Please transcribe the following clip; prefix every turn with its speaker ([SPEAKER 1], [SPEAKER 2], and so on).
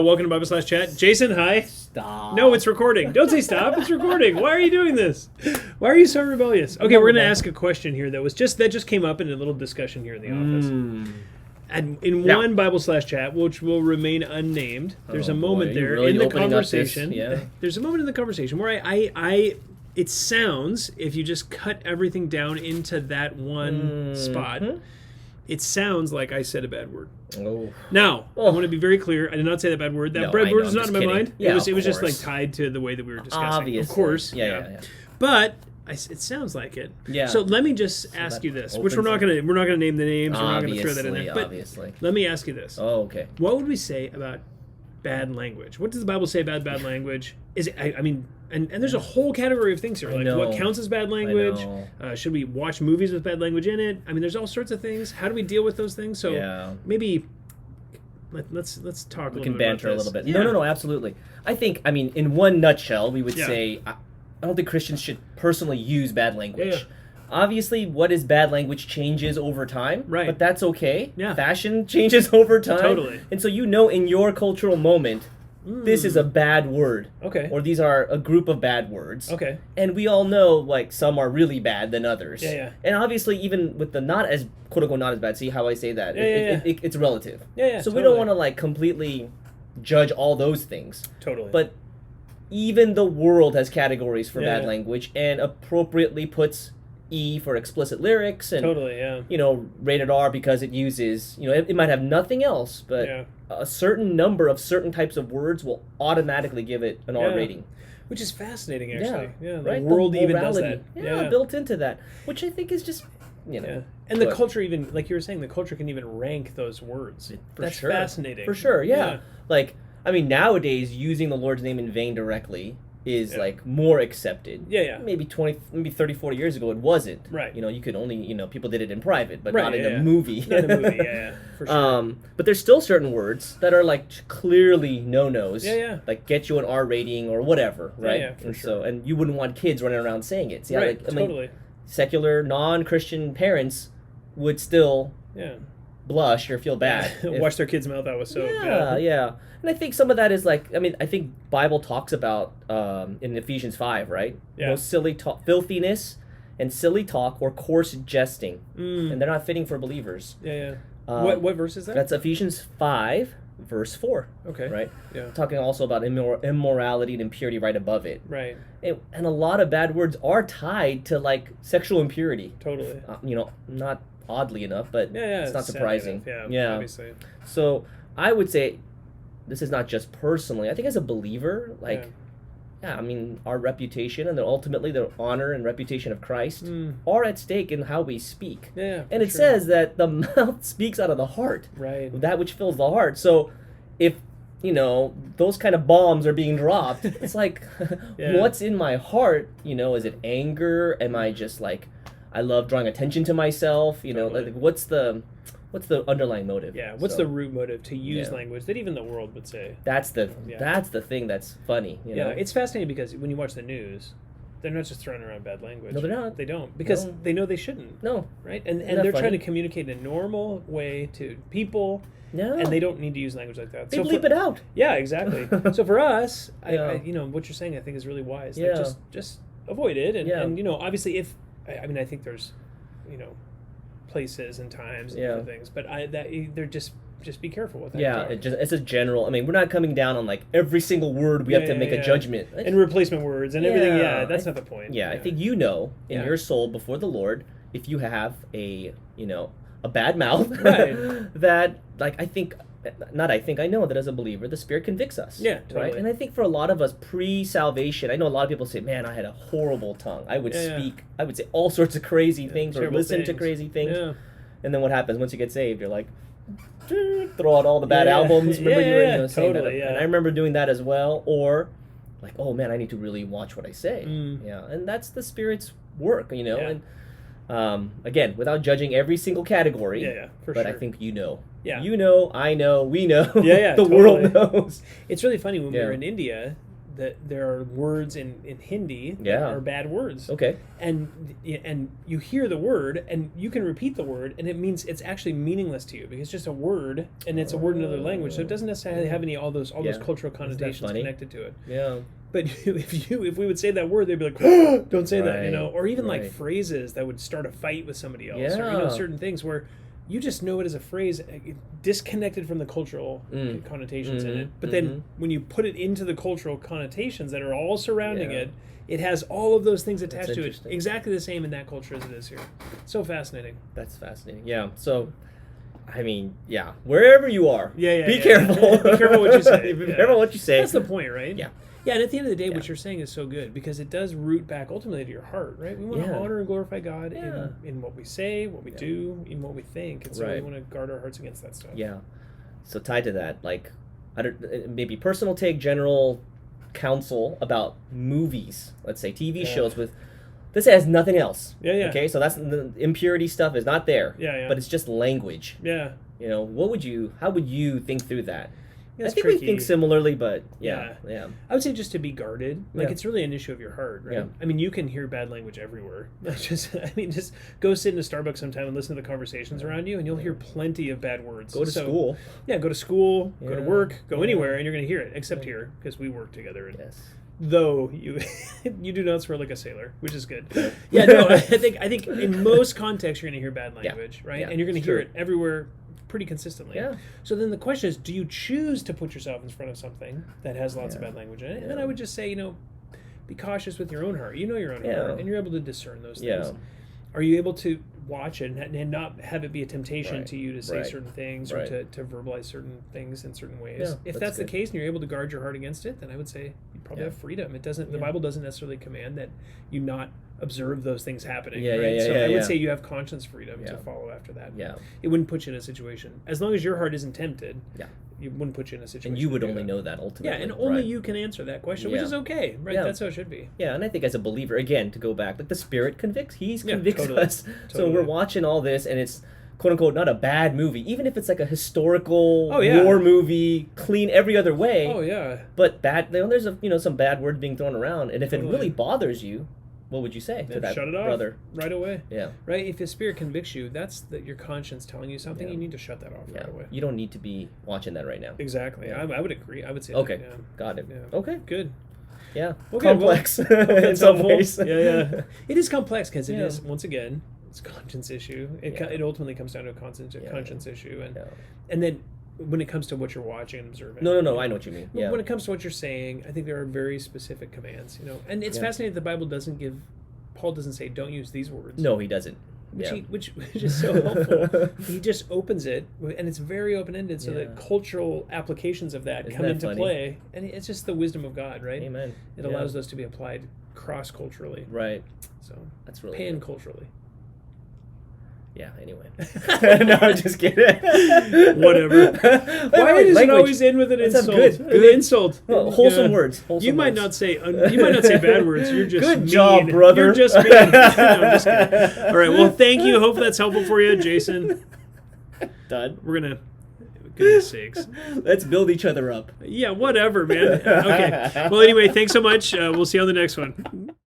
[SPEAKER 1] Welcome to Bible Slash Chat. Jason, hi.
[SPEAKER 2] Stop.
[SPEAKER 1] No, it's recording. Don't say stop. It's recording. Why are you doing this? Why are you so rebellious? Okay, we're going to ask a question here that just came up in a little discussion here in the office. And in one Bible Slash Chat, which will remain unnamed, there's a moment there
[SPEAKER 2] really
[SPEAKER 1] in the
[SPEAKER 2] opening up this-
[SPEAKER 1] conversation.
[SPEAKER 2] yeah.
[SPEAKER 1] There's a moment in the conversation where it sounds, if you just cut everything down into that one spot, it sounds like I said a bad word.
[SPEAKER 2] Oh.
[SPEAKER 1] Now, I want to be very clear. I did not say that bad word. That
[SPEAKER 2] No,
[SPEAKER 1] bad
[SPEAKER 2] I
[SPEAKER 1] word
[SPEAKER 2] know,
[SPEAKER 1] is
[SPEAKER 2] I'm
[SPEAKER 1] not in
[SPEAKER 2] just
[SPEAKER 1] my
[SPEAKER 2] kidding.
[SPEAKER 1] mind.
[SPEAKER 2] Yeah,
[SPEAKER 1] it was just like
[SPEAKER 2] course.
[SPEAKER 1] tied to the way that we were discussing.
[SPEAKER 2] Obviously.
[SPEAKER 1] Of course.
[SPEAKER 2] Yeah.
[SPEAKER 1] But it sounds like it.
[SPEAKER 2] Yeah.
[SPEAKER 1] So let me just ask you this, which we're not gonna name the names. We're not gonna throw that in there. But
[SPEAKER 2] Obviously.
[SPEAKER 1] let me ask you this.
[SPEAKER 2] Oh, okay.
[SPEAKER 1] What would we say about bad language? What does the Bible say about bad language? Is it, I mean, and there's a whole category of things here. Like what counts as bad language? Should we watch movies with bad language in it? I mean, there's all sorts of things. How do we deal with those things? So maybe let's talk.
[SPEAKER 2] We can banter a little bit.
[SPEAKER 1] Yeah.
[SPEAKER 2] No, absolutely. I think, in one nutshell, we would say I don't think Christians should personally use bad language.
[SPEAKER 1] Yeah.
[SPEAKER 2] Obviously, what is bad language changes over time,
[SPEAKER 1] right?
[SPEAKER 2] But that's okay.
[SPEAKER 1] Yeah.
[SPEAKER 2] Fashion changes over time.
[SPEAKER 1] Totally.
[SPEAKER 2] And so in your cultural moment, this is a bad word.
[SPEAKER 1] Okay.
[SPEAKER 2] Or these are a group of bad words.
[SPEAKER 1] Okay.
[SPEAKER 2] And we all know, like, some are really bad than others.
[SPEAKER 1] Yeah.
[SPEAKER 2] And obviously, even with the not as, quote-unquote, not as bad, see how I say that? It's relative.
[SPEAKER 1] Yeah,
[SPEAKER 2] so we don't want to, like, completely judge all those things.
[SPEAKER 1] Totally.
[SPEAKER 2] But even the world has categories for bad language and appropriately puts E for explicit lyrics and rated R because it uses, it might have nothing else, but a certain number of certain types of words will automatically give it an R rating.
[SPEAKER 1] Which is fascinating, actually. Yeah,
[SPEAKER 2] right?
[SPEAKER 1] The world even does
[SPEAKER 2] morality.
[SPEAKER 1] that.
[SPEAKER 2] Built into that, which I think is just,
[SPEAKER 1] And the culture even, like you were saying, the culture can even rank those words. That's fascinating.
[SPEAKER 2] For sure, yeah. Like, nowadays, using the Lord's name in vain directly is like more accepted. Maybe 30, 40 years ago it wasn't.
[SPEAKER 1] Right.
[SPEAKER 2] You could only, people did it in private, but not in a movie.
[SPEAKER 1] Not in a movie, for sure.
[SPEAKER 2] But there's still certain words that are like clearly no-nos. Like get you an R rating or whatever, right?
[SPEAKER 1] For sure.
[SPEAKER 2] And you wouldn't want kids running around saying it. See,
[SPEAKER 1] totally.
[SPEAKER 2] Secular, non-Christian parents would still blush or feel bad.
[SPEAKER 1] Wash their kid's mouth out with soap.
[SPEAKER 2] Yeah. And I think some of that is like, I think Bible talks about in Ephesians 5, right? Silly talk, filthiness and silly talk or coarse jesting. And they're not fitting for believers.
[SPEAKER 1] What verse is that?
[SPEAKER 2] That's Ephesians 5, verse 4.
[SPEAKER 1] Okay.
[SPEAKER 2] Right?
[SPEAKER 1] Yeah.
[SPEAKER 2] Talking also about immorality and impurity right above it.
[SPEAKER 1] Right.
[SPEAKER 2] And a lot of bad words are tied to like sexual impurity.
[SPEAKER 1] Totally.
[SPEAKER 2] Not oddly enough, but it's not surprising.
[SPEAKER 1] Yeah, obviously.
[SPEAKER 2] So I would say, this is not just personally. I think as a believer, our reputation and ultimately the honor and reputation of Christ are at stake in how we speak.
[SPEAKER 1] Yeah,
[SPEAKER 2] and it says that the mouth speaks out of the heart.
[SPEAKER 1] Right.
[SPEAKER 2] That which fills the heart. So if, those kind of bombs are being dropped, it's like, what's in my heart? Is it anger? Am I just like, I love drawing attention to myself?
[SPEAKER 1] Totally.
[SPEAKER 2] Like what's the underlying motive?
[SPEAKER 1] Yeah, what's the root motive to use language that even the world would say?
[SPEAKER 2] That's the thing that's funny.
[SPEAKER 1] Yeah, it's fascinating because when you watch the news, they're not just throwing around bad language.
[SPEAKER 2] No, they're not.
[SPEAKER 1] They don't, because they know they shouldn't.
[SPEAKER 2] No.
[SPEAKER 1] Right? And they're trying to communicate in a normal way to people, and they don't need to use language like that.
[SPEAKER 2] They bleep it out.
[SPEAKER 1] Yeah, exactly. So for us, I what you're saying I think is really wise. Like just avoid it. And obviously if, I think there's, places and times and different things, but they're just be careful with that.
[SPEAKER 2] Yeah, it's a general. We're not coming down on like every single word we have to make a judgment
[SPEAKER 1] and replament words and everything. Yeah, that's not the point.
[SPEAKER 2] I think in your soul before the Lord, if you have a bad mouth, that I know that as a believer, the Spirit convicts us.
[SPEAKER 1] Yeah, totally.
[SPEAKER 2] Right? And I think for a lot of us pre-salvation, I know a lot of people say, man, I had a horrible tongue. I would speak, I would say all sorts of crazy things or listen to crazy things. Yeah. And then what happens once you get saved? You're like, throw out all the bad albums. Remember you were saying that? And I remember doing that as well. Or like, oh man, I need to really watch what I say. Yeah, and that's the Spirit's work, And again, without judging every single category,
[SPEAKER 1] for
[SPEAKER 2] but
[SPEAKER 1] sure.
[SPEAKER 2] I think I know, we know,
[SPEAKER 1] the
[SPEAKER 2] world knows.
[SPEAKER 1] It's really funny when we were in India, that there are words in Hindi that are bad words.
[SPEAKER 2] Okay.
[SPEAKER 1] And you hear the word, and you can repeat the word, and it means it's actually meaningless to you because it's just a word, and it's a word in another language, so it doesn't necessarily have all those cultural connotations connected to it.
[SPEAKER 2] Yeah.
[SPEAKER 1] But if we would say that word, they'd be like, oh, don't say that, or even like phrases that would start a fight with somebody else, or certain things where you just know it as a phrase disconnected from the cultural connotations in it. But then when you put it into the cultural connotations that are all surrounding it, it has all of those things attached to it, exactly the same in that culture as it is here. So fascinating.
[SPEAKER 2] That's fascinating. Yeah. So, I mean, wherever you are, be careful.
[SPEAKER 1] Be careful what you say.
[SPEAKER 2] Be careful what you say.
[SPEAKER 1] That's the point, right?
[SPEAKER 2] Yeah.
[SPEAKER 1] Yeah, and at the end of the day, what you're saying is so good because it does root back ultimately to your heart, right? We want to honor and glorify God in what we say, what we do, in what we think, and so we want to guard our hearts against that stuff.
[SPEAKER 2] Yeah. So tied to that, like, maybe personal take, general counsel about movies. Let's say TV shows with. This has nothing else.
[SPEAKER 1] Yeah.
[SPEAKER 2] Okay, so that's the impurity stuff is not there.
[SPEAKER 1] Yeah.
[SPEAKER 2] But it's just language.
[SPEAKER 1] Yeah.
[SPEAKER 2] You know, how would you think through that?
[SPEAKER 1] Yeah,
[SPEAKER 2] I think we think similarly, but yeah.
[SPEAKER 1] I would say just to be guarded. Like it's really an issue of your heart, right?
[SPEAKER 2] Yeah.
[SPEAKER 1] I mean, you can hear bad language everywhere. Just go sit in a Starbucks sometime and listen to the conversations around you, and you'll hear plenty of bad words.
[SPEAKER 2] Go to school.
[SPEAKER 1] Yeah, go to school, go to work, go anywhere, and you're going to hear it, except here, because we work together. And though you you do not swear like a sailor, which is good. Yeah, no, I think in most contexts you're going to hear bad language, right?
[SPEAKER 2] Yeah,
[SPEAKER 1] and you're going to hear it everywhere pretty consistently.
[SPEAKER 2] Yeah.
[SPEAKER 1] So then the question is, do you choose to put yourself in front of something that has lots of bad language in it? And then I would just say, be cautious with your own heart. You know your own heart, and you're able to discern those things. Are you able to watch it and not have it be a temptation to you to say certain things or to verbalize certain things in certain ways?
[SPEAKER 2] Yeah,
[SPEAKER 1] if that's the case and you're able to guard your heart against it, then I would say you probably have freedom. It doesn't. The Bible doesn't necessarily command that you not observe those things happening. So I would say you have conscience freedom to follow after that.
[SPEAKER 2] Yeah.
[SPEAKER 1] It wouldn't put you in a situation, as long as your heart isn't tempted. Yeah. It wouldn't put you in a situation.
[SPEAKER 2] And you would only know that ultimately.
[SPEAKER 1] Yeah, and only you can answer that question, which is okay, right? That's how it should be.
[SPEAKER 2] Yeah, and I think as a believer, again, to go back, like the Spirit convicts. He's convicts us. Totally. So we're watching all this, and it's quote unquote not a bad movie, even if it's like a historical war movie, clean every other way.
[SPEAKER 1] Oh yeah.
[SPEAKER 2] But bad. There's some bad words being thrown around, and if it really bothers you, what would you say to that
[SPEAKER 1] shut it off
[SPEAKER 2] brother?
[SPEAKER 1] Right away.
[SPEAKER 2] Yeah.
[SPEAKER 1] Right? If the Spirit convicts you, that's your conscience telling you something, you need to shut that off right away.
[SPEAKER 2] You don't need to be watching that right now.
[SPEAKER 1] Exactly. Yeah. I would agree. I would say
[SPEAKER 2] okay.
[SPEAKER 1] that. Yeah.
[SPEAKER 2] Got it.
[SPEAKER 1] Yeah.
[SPEAKER 2] Okay.
[SPEAKER 1] Good.
[SPEAKER 2] Yeah.
[SPEAKER 1] Okay,
[SPEAKER 2] complex in some ways.
[SPEAKER 1] Yeah. It is complex because it is, once again, it's a conscience issue. It ultimately comes down to a conscience issue. And then when it comes to what you're watching and observing.
[SPEAKER 2] No, I know what you mean.
[SPEAKER 1] When it comes to what you're saying, I think there are very specific commands, And it's fascinating that the Bible Paul doesn't say don't use these words.
[SPEAKER 2] No, he doesn't.
[SPEAKER 1] Which is so helpful. He just opens it, and it's very open-ended, so that cultural applications of that come into play. And it's just the wisdom of God, right?
[SPEAKER 2] Amen.
[SPEAKER 1] It allows those to be applied cross-culturally.
[SPEAKER 2] Right.
[SPEAKER 1] So
[SPEAKER 2] that's really
[SPEAKER 1] pan-culturally.
[SPEAKER 2] Yeah, anyway. No, I'm just kidding.
[SPEAKER 1] Whatever. Why is it always in with an insult?
[SPEAKER 2] Good.
[SPEAKER 1] An insult.
[SPEAKER 2] Well, wholesome words.
[SPEAKER 1] You might not say bad words. You're just
[SPEAKER 2] good
[SPEAKER 1] mean.
[SPEAKER 2] job, brother.
[SPEAKER 1] You're just mean. No, I'm just kidding. All right. Well, thank you. Hope that's helpful for you, Jason.
[SPEAKER 2] Done.
[SPEAKER 1] We're gonna. Goodness sakes.
[SPEAKER 2] Let's build each other up.
[SPEAKER 1] Yeah. Whatever, man. Okay. Well, anyway, thanks so much. We'll see you on the next one.